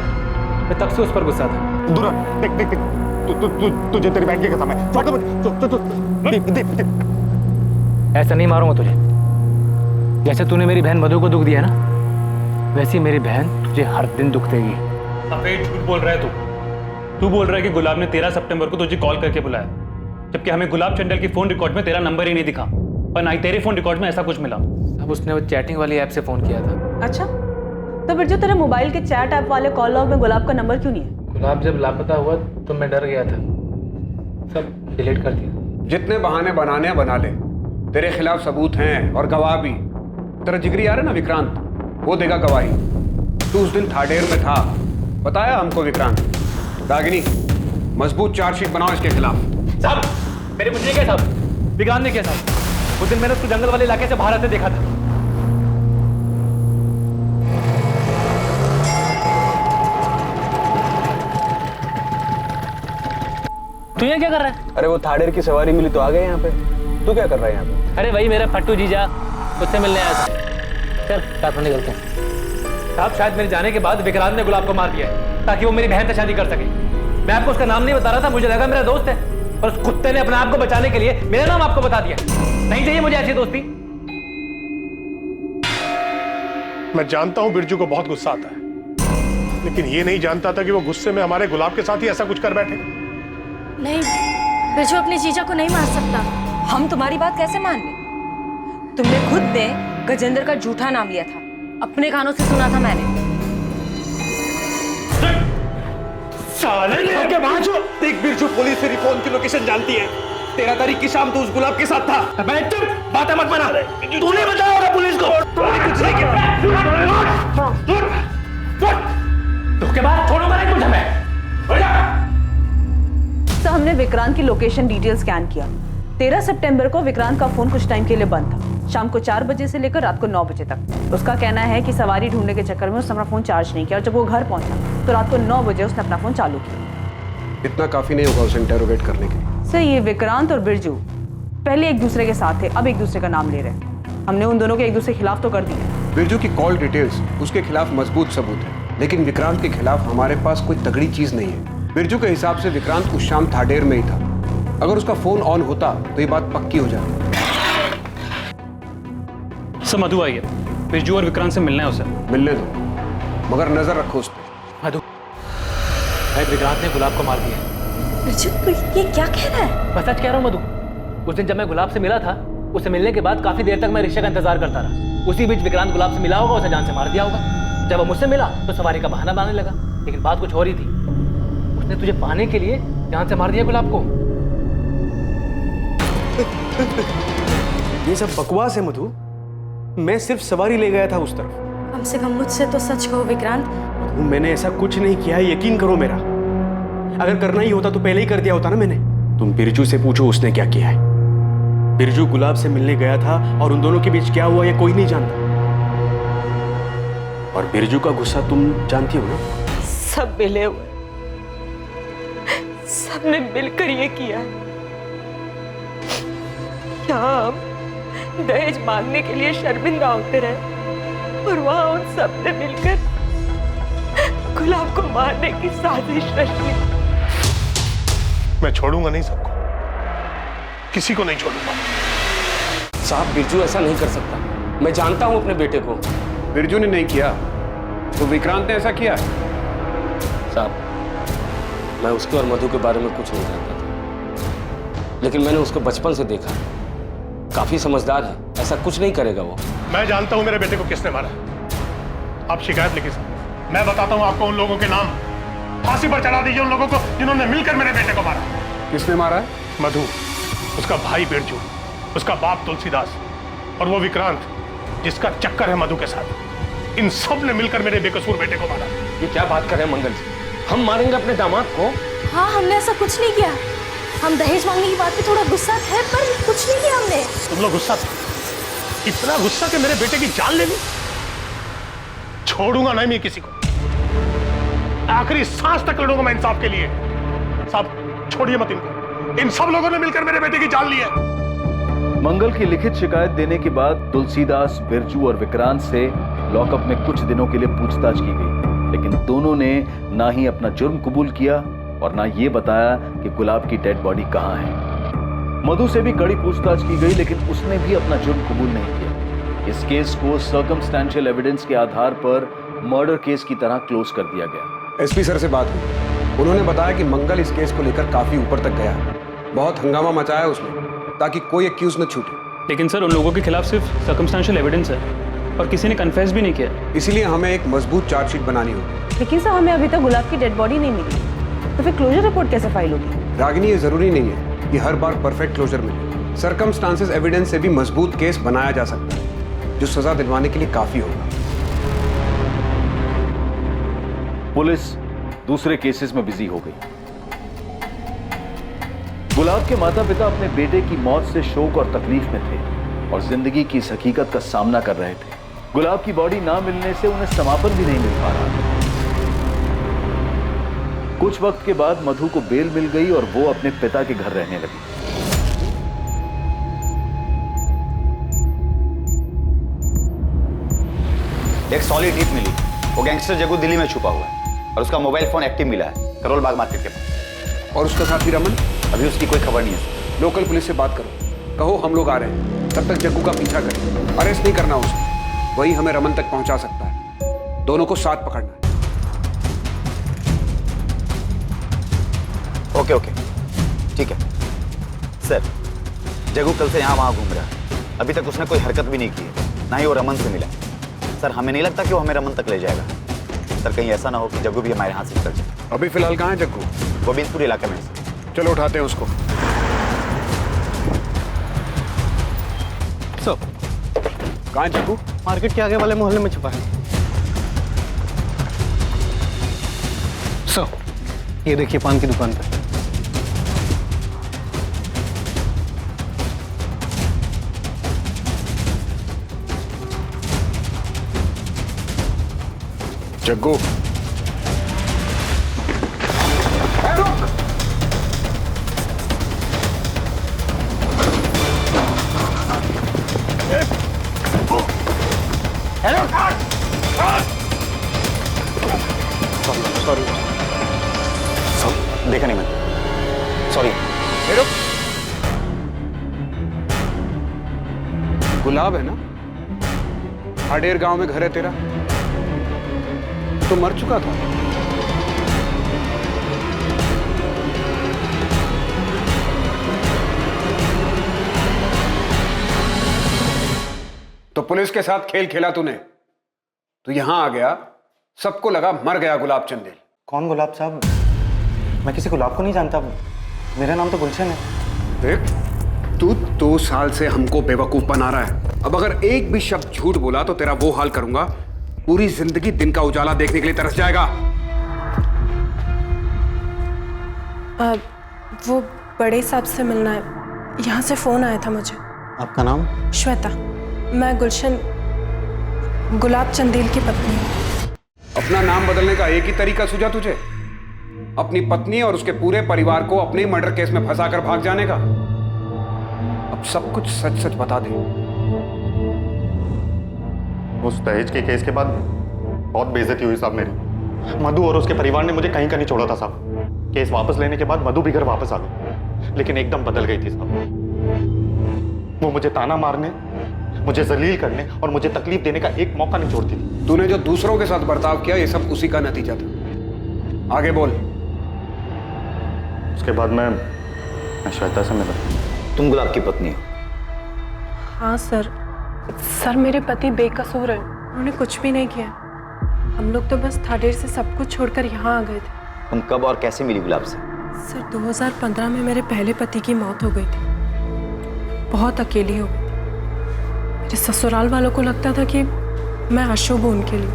मैं तब से उस पर गुस्सा था। दूर देख देख देख, तुझे तेरी बहन की कसम है। ऐसा नहीं मारूंगा तुझे। जैसे तूने मेरी बहन मधु को दुख दिया ना, वैसे मेरी बहन तुझे हर दिन दुख देगी। सफेद झूठ बोल रहा है तू बोल रहा है कि गुलाब ने 13 सितंबर को तुझे कॉल करके बुलाया, जबकि हमें गुलाब चंडल की फोन रिकॉर्ड में तेरा नंबर ही नहीं दिखा, और ना ही तेरे फोन रिकॉर्ड में ऐसा कुछ मिला। अब उसने वो चैटिंग वाली ऐप से फोन किया था। अच्छा, तो बिरजू तेरे मोबाइल के चैट ऐप वाले कॉल लॉग में गुलाब का नंबर क्यों नहीं है? गुलाब जब लापता हुआ तो मैं डर गया था, सब डिलीट कर दिया। जितने बहाने बनाने हैं बना ले, तेरे खिलाफ सबूत हैं और गवाह भी। तेरा जिगरी आ रहा है ना विक्रांत, वो देगा गवाही। तू उस दिन थाडेर में था, बताया हमको विक्रांत। दागिनी, मजबूत चार्जशीट बनाओ इसके खिलाफ। साहब, मेरे मुझे नहीं किया साहब, विक्रांत ने किया साहब। उस दिन मैंने उसको जंगल वाले इलाके से बाहर आते देखा था। तू ये क्या कर रहा है? अरे वो थाडेर की सवारी मिली तो आ गए यहाँ पे। तू क्या कर रहा है यहाँ पे? अरे वही मेरा फट्टू जीजा, उससे मिलने आया था। चल साथ में निकलते हैं। साहब, शायद मेरे जाने के बाद विक्रांत ने गुलाब को मार दिया है, ताकि वो मेरी बहन से शादी कर सके। मैं आपको उसका नाम नहीं बता रहा था, मुझे लगा मेरा दोस्त है, और उस कुत्ते ने अपने आप को बचाने के लिए मेरा नाम आपको बता दिया। नहीं चाहिए मुझे ऐसी दोस्ती। मैं जानता हूं बिरजू को बहुत गुस्सा आता है, लेकिन ये नहीं जानता था कि वो गुस्से में हमारे गुलाब के साथ ही ऐसा कुछ कर बैठे। नहीं, बिरजू अपने जीजा को नहीं मार सकता। हम तुम्हारी बात कैसे मान ले? तुमने खुद ने गजेंद्र का झूठा नाम लिया था, अपने कानों से सुना था मैंने। साले के बाजू देख, बिरजू पुलिस तेरी फोन की लोकेशन जानती है। 13 तारीख की शाम तो उस गुलाब के साथ था। अबे चुप, बातें मत बना। तूने बताया होगा पुलिस को। कुछ नहीं किया। तो के बाद छोड़ूंगा नहीं तुझे मैं। तो हमने विक्रांत की लोकेशन डिटेल स्कैन किया। 13 सितंबर को विक्रांत का फोन कुछ टाइम के लिए बंद था, शाम को 4 बजे से लेकर रात को 9 बजे तक। उसका कहना है कि सवारी ढूंढने के चक्कर में उसने अपना फोन चार्ज नहीं किया, और जब वो घर पहुंचा तो रात को 9 बजे उसने अपना फोन चालू किया। इतना काफी नहीं होगा उसे इंटेरोगेट करने के लिए। सर, ये विक्रांत और बिरजू पहले एक दूसरे के साथ थे, अब एक दूसरे का नाम ले रहे हैं। हमने उन दोनों के एक दूसरे के खिलाफ तो कर दिए। बिरजू की कॉल डिटेल्स उसके खिलाफ मजबूत सबूत है, लेकिन विक्रांत के खिलाफ हमारे पास कोई तगड़ी चीज नहीं है। बिरजू के हिसाब से विक्रांत उस शाम थाडेर में ही था। अगर उसका फोन ऑन होता तो ये बात पक्की हो जाती। सर, मधु आई है, बिरजू और विक्रांत से मिलना है उसे। मिलने दो, मगर नजर रखो उस पर। मधु, शायद विक्रांत ने गुलाब को मार दिया। बिरजू तू ये क्या कह रहा है? मैं सच कह रहा हूँ मधु। उस दिन जब मैं गुलाब से मिला था, उससे मिलने के बाद काफी देर तक मैं रिक्शा का इंतजार करता रहा। उसी बीच विक्रांत गुलाब से मिला होगा, उसे जान से मार दिया होगा। जब वो मुझसे मिला तो सवारी का बहाना बनाने लगा, लेकिन बात कुछ और ही थी। उसने तुझे पाने के लिए जान से मार दिया गुलाब को। ये सब बकवास है मधु। मैं सिर्फ सवारी ले गया था उस तरफ। कम से कम मुझसे तो सच कहो विक्रांत। मधु, मैंने ऐसा कुछ नहीं किया है, यकीन करो मेरा। अगर करना ही होता तो पहले ही कर दिया होता ना मैंने। तुम बिरजू से पूछो उसने क्या किया है। बिरजू गुलाब से मिलने गया था और उन दोनों के बीच क्या हुआ ये कोई नहीं जानता। और बिरजू का गुस्सा तुम जानती हो ना। सब मिले हुए, सबने मिलकर ये किया। यहाँ हम दहेज मांगने के लिए शर्मिंदा होते रहे और वहां उन सब ने मिलकर गुलाब को मारने की साजिश रची। मैं छोड़ूंगा नहीं सबको, किसी को नहीं छोड़ूंगा। साहब, बिरजू ऐसा नहीं कर सकता। मैं जानता हूं अपने बेटे को। बिरजू ने नहीं किया तो विक्रांत ने ऐसा किया। साहब, मैं उसके और मधु के बारे में कुछ नहीं जानता था, लेकिन मैंने उसको बचपन से देखा। काफी समझदार है, ऐसा कुछ नहीं करेगा वो। मैं जानता हूं मेरे बेटे को किसने मारा। आप शिकायत लिखिए सर, मैं बताता हूं आपको उन लोगों के नाम। फांसी पर चढ़ा दीजिए उन लोगों को जिन्होंने मिलकर मेरे बेटे को मारा। किसने मारा है? मधु, उसका भाई बिरजू, उसका बाप तुलसीदास और वो विक्रांत जिसका चक्कर है मधु के साथ। इन सब ने मिलकर मेरे बेकसूर बेटे को मारा। ये क्या बात कर रहे हैं मंगल जी? हम मारेंगे अपने दामाद को? हाँ, हमने ऐसा कुछ नहीं किया। हम दहेज मांगने की बात पे थोड़ा गुस्सा थे, पर कुछ नहीं किया हमने। तुम लोग गुस्सा थे? इतना गुस्सा कि मेरे बेटे की जान ले ली? छोड़ूंगा नहीं मैं किसी को, आखिरी सांस तक लड़ूंगा मैं इंसाफ के लिए। साहब छोड़िए मत इनको, इन सब लोगों ने मिलकर मेरे बेटे की जान ली है। मंगल की लिखित शिकायत देने के बाद तुलसीदास, बिरजू और विक्रांत से लॉकअप में कुछ दिनों के लिए पूछताछ की गई, लेकिन दोनों ने ना ही अपना जुर्म कबूल किया और ना ये बताया कि गुलाब की डेड बॉडी कहां है। मधु से भी कड़ी पूछताछ की गई, लेकिन उसने भी अपना जुर्म कबूल नहीं किया। इस केस को सर्कमस्टेंशियल एविडेंस के आधार पर मर्डर केस की तरह क्लोज कर दिया गया। एसपी सर से बात हुई, उन्होंने बताया कि मंगल इस केस को लेकर काफी ऊपर तक गया है। बहुत हंगामा मचाया उसने ताकि कोई एक्यूज न छूटे। लेकिन सर, उन लोगों के खिलाफ सिर्फ सर्कमस्टेंशियल एविडेंस है और किसी ने कन्फेस भी नहीं किया। इसीलिए हमें एक मजबूत चार्जशीट बनानी होगी। लेकिन सर, हमें अभी तक गुलाब की डेड बॉडी नहीं मिली, तो फिर क्लोजर रिपोर्ट कैसे फाइल होगी? रागिनी, ये जरूरी नहीं है कि हर बार परफेक्ट क्लोजर मिले। सर्कमस्टांसेस एविडेंस से भी मजबूत केस बनाया जा सकता है, जो सजा दिलवाने के लिए काफी होगा। पुलिस दूसरे केसेस में बिजी हो गई। गुलाब के माता पिता अपने बेटे की मौत से शोक और तकलीफ में थे और जिंदगी की इस हकीकत का सामना कर रहे थे। गुलाब की बॉडी ना मिलने से उन्हें समापन भी नहीं मिल पा रहा था। कुछ वक्त के बाद मधु को बेल मिल गई और वो अपने पिता के घर रहने लगी। एक सॉलिड टिप मिली, वो गैंगस्टर जग्गू दिल्ली में छुपा हुआ है और उसका मोबाइल फोन एक्टिव मिला है करोल बाग मार्केट के पास। और उसका साथी रमन? अभी उसकी कोई खबर नहीं है। लोकल पुलिस से बात करो, कहो हम लोग आ रहे हैं, तब तक जग्गू का पीछा करें। अरेस्ट नहीं करना उसे, वही हमें रमन तक पहुंचा सकता है। दोनों को साथ पकड़ना है। ओके ओके, ठीक है सर। जग्गू कल से यहाँ वहाँ घूम रहा है, अभी तक उसने कोई हरकत भी नहीं की है, ना ही वो रमन से मिला। सर, हमें नहीं लगता कि वो हमें रमन तक ले जाएगा। सर, कहीं ऐसा ना हो कि जग्गू भी हमारे हाथ से निकल जाए। अभी फिलहाल कहाँ है जग्गू? गोविंदपुर इलाके में। चलो उठाते हैं उसको। कहाँ है जग्गू? मार्केट के आगे वाले मोहल्ले में छुपा है। ये देखिए पान की दुकान पे। जग्गू, देखा नहीं मैंने, सॉरी। गुलाब है ना? हाडेर गांव में घर है तेरा? तो मर चुका था। तो पुलिस के साथ खेल खेला तूने। तू यहां आ गया, सबको लगा मर गया गुलाब चंदेल। कौन गुलाब साहब? मैं किसी गुलाब को नहीं जानता, मेरा नाम तो गुलशन है। देख, तू 2 साल से हमको बेवकूफ बना रहा है। अब अगर एक भी शब्द झूठ बोला तो तेरा वो हाल करूंगा, पूरी जिंदगी दिन का उजाला देखने के लिए तरस जाएगा। वो बड़े साहब से मिलना है, यहाँ से फोन आया था मुझे। आपका नाम? श्वेता। मैं गुलशन गुलाब चंदेल की पत्नी हूँ। अपना नाम बदलने का एक ही तरीका सूझा तुझे, अपनी पत्नी और उसके पूरे परिवार को अपने मर्डर केस में फंसाकर भाग जाने का। अब सब कुछ सच सच बता दे। उस दहेज के केस के बाद बहुत बेइज्जती हुई साहब मेरी। मधु और उसके परिवार ने मुझे कहीं का नहीं छोड़ा था साहब। केस वापस लेने के बाद मधु भी घर वापस आ गई, लेकिन एकदम बदल गई थी साहब। वो मुझे ताना मारने, मुझे जलील करने और मुझे तकलीफ देने का एक मौका नहीं छोड़ती थी। तूने जो दूसरों के साथ बर्ताव किया, ये सब उसी का नतीजा था। आगे बोल। उसके बाद मैं श्वेता से मिला। तुम गुलाब की पत्नी हो? हाँ सर। सर मेरे पति बेकसूर है, उन्होंने कुछ भी नहीं किया। हम लोग तो बस थाडेर से सब कुछ छोड़कर यहाँ आ गए थे। तुम कब और कैसे मिली गुलाब से? सर 2015 में मेरे पहले पति की मौत हो गई थी। बहुत अकेली हो गई थी। मेरे ससुराल वालों को लगता था कि मैं अशुभ हूँ उनके लिए।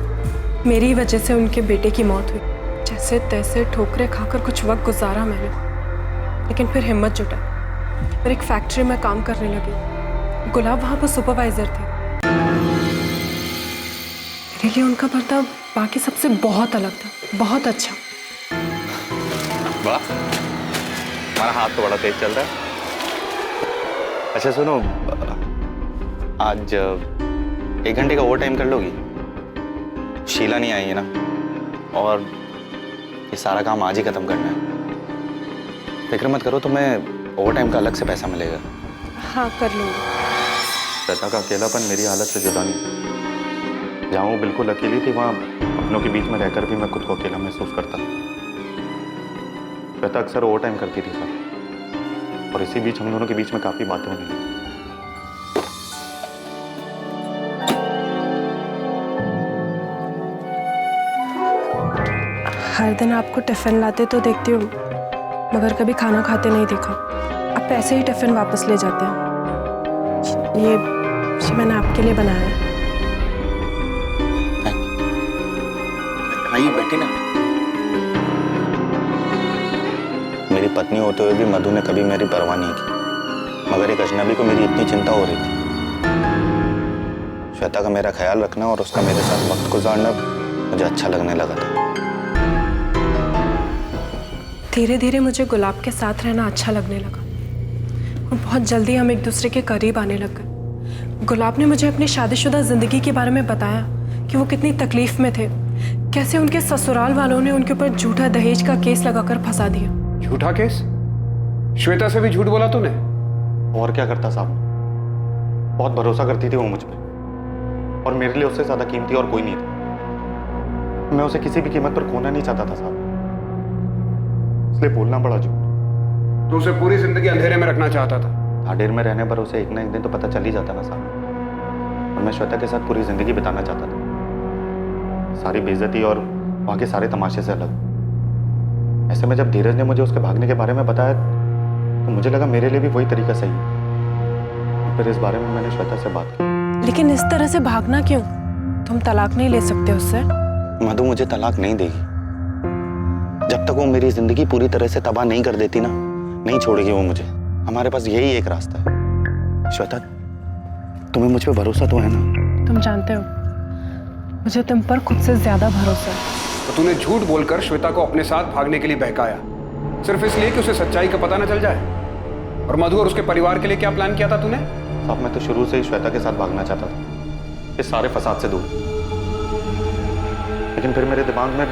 मेरी वजह से उनके बेटे की मौत हुई। जैसे तैसे ठोकरें खाकर कुछ वक्त गुजारा मैंने, लेकिन फिर हिम्मत जुटाई। फिर एक फैक्ट्री में काम करने लगी। गुलाब वहाँ पर सुपरवाइजर थे। मेरे लिए उनका बर्ताव बाकी सबसे बहुत अलग था, बहुत अच्छा। वाह, हमारा हाथ तो बड़ा तेज चल रहा है। अच्छा सुनो, आज 1 घंटे का ओवर टाइम कर लोगी? शीला नहीं आई है ना, और ये सारा काम आज ही खत्म करना है। फिक्र मत करो, तुम्हें ओवर टाइम का अलग से पैसा मिलेगा। हाँ कर लूँगी। श्वेता का अकेलापन मेरी हालत से जुदा नहीं। जहाँ वो बिल्कुल अकेली थी, वहाँ अपनों के बीच में रहकर भी मैं खुद को अकेला महसूस करता था। श्वेता अक्सर ओवर टाइम करती थी सर, और इसी बीच हम दोनों के बीच में काफी बातें होने लगी। हर दिन आपको टिफिन लाते तो देखती हूँ, मगर कभी खाना खाते नहीं देखा। आप ऐसे ही टिफिन वापस ले जाते हैं। ये मैंने आपके लिए बनाया है। आइए बैठी ना। मेरी पत्नी होते हुए भी मधु ने कभी मेरी परवाह नहीं की, मगर एक अजनबी को मेरी इतनी चिंता हो रही थी। श्वेता का मेरा ख्याल रखना और उसका मेरे साथ वक्त गुजारना मुझे अच्छा लगने लगा था। धीरे धीरे मुझे गुलाब के साथ रहना अच्छा लगने लगा और बहुत जल्दी हम एक दूसरे के करीब आने लग गए। गुलाब ने मुझे अपनी शादीशुदा जिंदगी के बारे में बताया कि वो कितनी तकलीफ में थे, कैसे उनके ससुराल वालों ने उनके ऊपर झूठा दहेज का केस लगाकर फंसा दिया। झूठा केस? श्वेता से भी झूठ बोला तूने? और क्या करता साहब, बहुत भरोसा करती थी वो मुझ पे, और मेरे लिए उससे ज्यादा कीमती और कोई नहीं था। मैं उसे किसी भी कीमत पर खोना नहीं चाहता था साहब, इसलिए बोलना पड़ा झूठ। तो उसे पूरी जिंदगी अंधेरे में रखना चाहता था? थाडेर में रहने पर उसे एक ना एक दिन तो पता चल ही जाता ना साहब, और मैं श्वेता के साथ पूरी जिंदगी बिताना चाहता था, सारी बेइज्जती और वहाँ के सारे तमाशे से अलग। ऐसे में जब धीरज ने मुझे उसके भागने के बारे में बताया तो मुझे लगा मेरे लिए भी वही तरीका सही है। फिर इस बारे में मैंने श्वेता से बात की। लेकिन इस तरह से भागना क्यों? तुम तलाक नहीं ले सकते उससे? मधु मुझे तलाक नहीं देगी। जब तक वो मेरी जिंदगी पूरी तरह से तबाह नहीं कर देती ना, नहीं छोड़ेगी वो मुझे। हमारे पास यही एक रास्ता है। श्वेता, तुम्हें मुझ पर भरोसा तो है ना? तुम जानते हो मुझे तुम पर खुद से ज्यादा भरोसा है। तो तूने झूठ बोलकर श्वेता को अपने साथ भागने के लिए बहकाया, सिर्फ इसलिए कि उसे सच्चाई का पता न चल जाए। और मधु और उसके परिवार के लिए क्या प्लान किया था तूने? साहब मैं तो शुरू से ही श्वेता के साथ भागना चाहता था, इस सारे फसाद से दूर। लेकिन फिर मेरे दिमाग में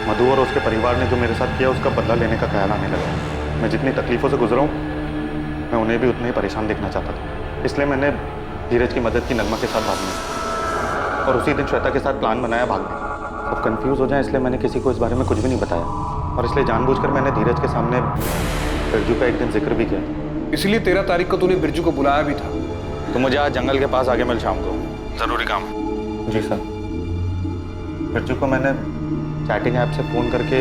मधु और उसके परिवार ने जो मेरे साथ किया उसका बदला लेने का ख्याल आने लगा। मैं जितनी तकलीफों से गुजरा हूँ, मैं उन्हें भी उतना ही परेशान देखना चाहता था। इसलिए मैंने धीरज की मदद की नगमा के साथ भागने और उसी दिन श्वेता के साथ प्लान बनाया भागने। अब कंफ्यूज हो जाए इसलिए मैंने किसी को इस बारे में कुछ भी नहीं बताया, और इसलिए जानबूझकर मैंने धीरज के सामने बिरजू का एक दिन जिक्र भी किया। इसलिए 13 तारीख को तूने बिरजू को बुलाया भी था? तो मुझे आज जंगल के पास आके मिल शाम को, ज़रूरी काम है। जी सर। बिरजू को मैंने चैटिंग ऐप से फ़ोन करके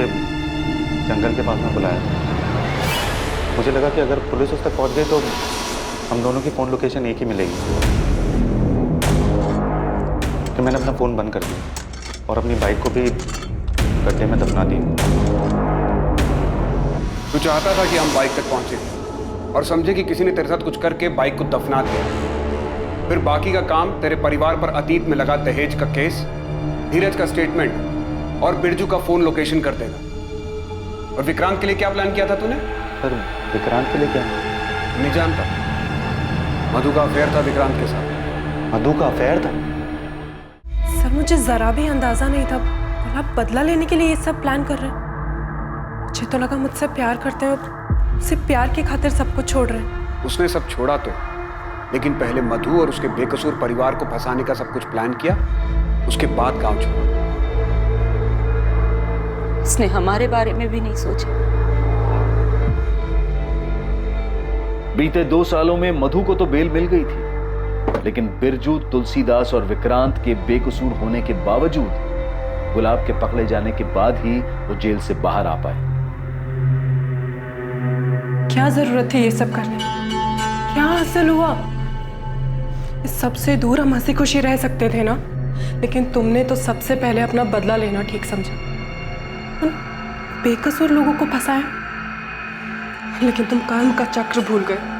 जंगल के पास में बुलाया था। मुझे लगा कि अगर पुलिस उस तक पहुंच गई तो हम दोनों की फ़ोन लोकेशन एक ही मिलेगी। तो मैंने अपना फ़ोन बंद कर दिया और अपनी बाइक को भी गड्ढे में दफना दी। तू चाहता था कि हम बाइक तक पहुंचे और समझे कि किसी ने तेरे साथ कुछ करके बाइक को दफना दिया, फिर बाकी का काम तेरे परिवार पर अतीत में लगा दहेज का केस, धीरज का स्टेटमेंट और बिरजू का फोन लोकेशन कर देगा। और विक्रांत के लिए क्या प्लान किया था तूने? सर विक्रांत के लिए क्या? नहीं जानता। मधु का अफेयर था विक्रांत के साथ। मधु का अफेयर था? सर मुझे जरा भी अंदाजा नहीं था गुलाब बदला लेने के लिए ये सब प्लान कर रहे हैं। मुझे तो लगा मुझसे प्यार करते हैं और सिर्फ प्यार की खातिर सब कुछ छोड़ रहे हैं। उसने सब छोड़ा तो, लेकिन पहले मधु और उसके बेकसूर परिवार को फंसाने का सब कुछ प्लान किया, उसके बाद गांव छोड़ा। उसने हमारे बारे में भी नहीं सोचा। बीते 2 सालों में मधु को तो बेल मिल गई थी, लेकिन बिरजू, तुलसीदास और विक्रांत के बेकसूर होने के बावजूद गुलाब के पकड़े जाने के बाद ही वो जेल से बाहर आ पाए। क्या जरूरत थी ये सब करने की? क्या हासिल हुआ? इस सबसे दूर हम हंसी खुशी रह सकते थे ना, लेकिन तुमने तो सबसे पहले अपना बदला लेना ठीक समझा। उन बेकसूर लोगों को फंसाया, लेकिन तुम कर्म का चक्र भूल गए।